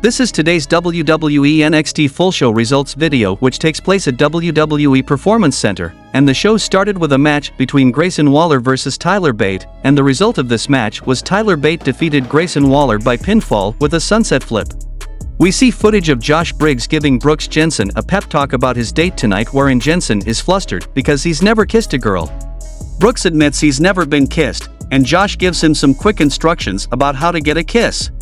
This is today's WWE NXT full show results video, which takes place at WWE Performance Center, and the show started with a match between Grayson Waller versus Tyler Bate, and the result of this match was Tyler Bate defeated Grayson Waller by pinfall with a sunset flip. We see footage of Josh Briggs giving Brooks Jensen a pep talk about his date tonight, wherein Jensen is flustered because he's never kissed a girl. Brooks admits he's never been kissed, and Josh gives him some quick instructions about how to get a kiss.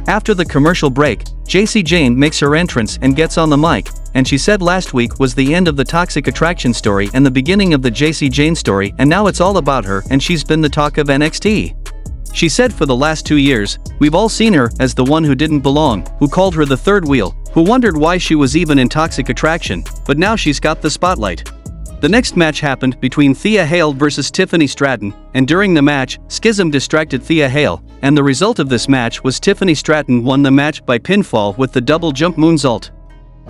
After the commercial break, Jacy Jayne makes her entrance and gets on the mic, and she said last week was the end of the Toxic Attraction story and the beginning of the Jacy Jayne story, and now it's all about her and she's been the talk of NXT. She said for the last 2 years, we've all seen her as the one who didn't belong, who called her the third wheel, who wondered why she was even in Toxic Attraction, but now she's got the spotlight. The next match happened between Thea Hale versus Tiffany Stratton, and during the match, Schism distracted Thea Hale, and the result of this match was Tiffany Stratton won the match by pinfall with the double jump moonsault.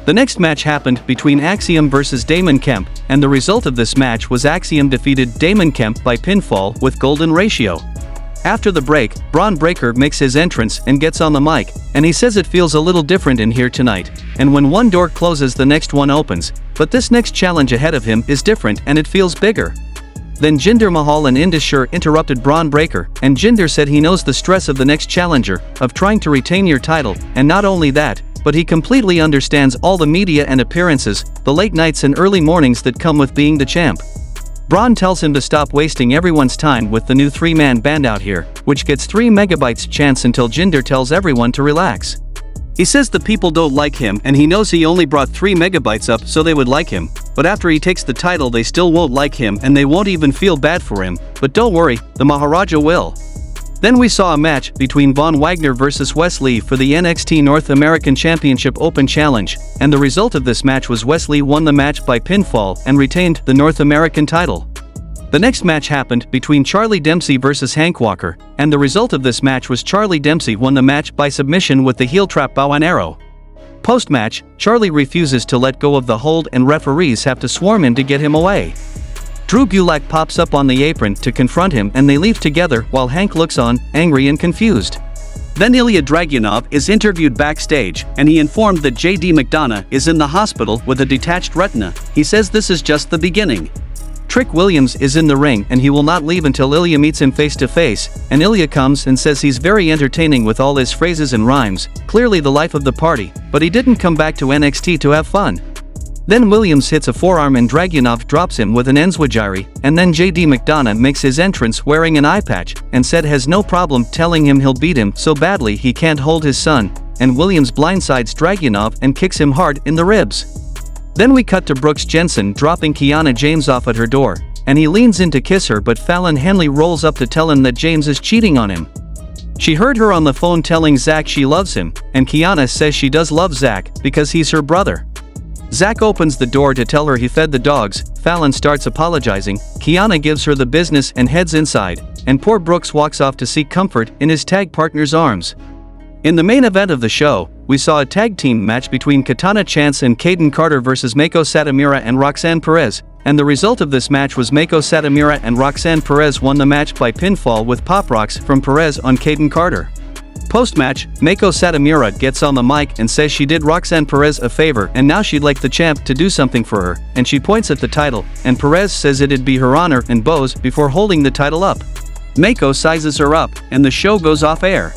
The next match happened between Axiom versus Damon Kemp, and the result of this match was Axiom defeated Damon Kemp by pinfall with golden ratio. After the break, Bron Breakker makes his entrance and gets on the mic, and he says it feels a little different in here tonight, and when one door closes the next one opens, but this next challenge ahead of him is different and it feels bigger. Then Jinder Mahal and Indus Sher interrupted Bron Breakker, and Jinder said he knows the stress of the next challenger, of trying to retain your title, and not only that, but he completely understands all the media and appearances, the late nights and early mornings that come with being the champ. Bron tells him to stop wasting everyone's time with the new 3-man band out here, which gets 3 megabytes chance until Jinder tells everyone to relax. He says the people don't like him and he knows he only brought 3 megabytes up so they would like him, but after he takes the title they still won't like him and they won't even feel bad for him, but don't worry, the Maharaja will. Then we saw a match between Von Wagner versus Wes Lee for the NXT North American Championship Open Challenge, and the result of this match was Wes Lee won the match by pinfall and retained the North American title. The next match happened between Charlie Dempsey versus Hank Walker, and the result of this match was Charlie Dempsey won the match by submission with the heel trap bow and arrow. Post-match, Charlie refuses to let go of the hold and referees have to swarm in to get him away. Drew Gulak pops up on the apron to confront him and they leave together while Hank looks on, angry and confused. Then Ilya Dragunov is interviewed backstage and he informed that JD McDonough is in the hospital with a detached retina. He says this is just the beginning. Trick Williams is in the ring and he will not leave until Ilya meets him face to face, and Ilya comes and says he's very entertaining with all his phrases and rhymes, clearly the life of the party, but he didn't come back to NXT to have fun. Then Williams hits a forearm and Dragunov drops him with an enzwajiri, and then JD McDonough makes his entrance wearing an eye patch, and said has no problem telling him he'll beat him so badly he can't hold his son, and Williams blindsides Dragunov and kicks him hard in the ribs. Then we cut to Brooks Jensen dropping Kianna James off at her door, and he leans in to kiss her but Fallon Henley rolls up to tell him that James is cheating on him. She heard her on the phone telling Zach she loves him, and Kianna says she does love Zach because he's her brother. Zach opens the door to tell her he fed the dogs. Fallon starts apologizing, Kianna gives her the business and heads inside, and poor Brooks walks off to seek comfort in his tag partner's arms. In the main event of the show, we saw a tag team match between Katana Chance and Caden Carter versus Meiko Satomura and Roxanne Perez, and the result of this match was Meiko Satomura and Roxanne Perez won the match by pinfall with pop rocks from Perez on Caden Carter. Post-match, Meiko Satomura gets on the mic and says she did Roxanne Perez a favor and now she'd like the champ to do something for her, and she points at the title, and Perez says it'd be her honor and bows before holding the title up. Meiko sizes her up, and the show goes off air.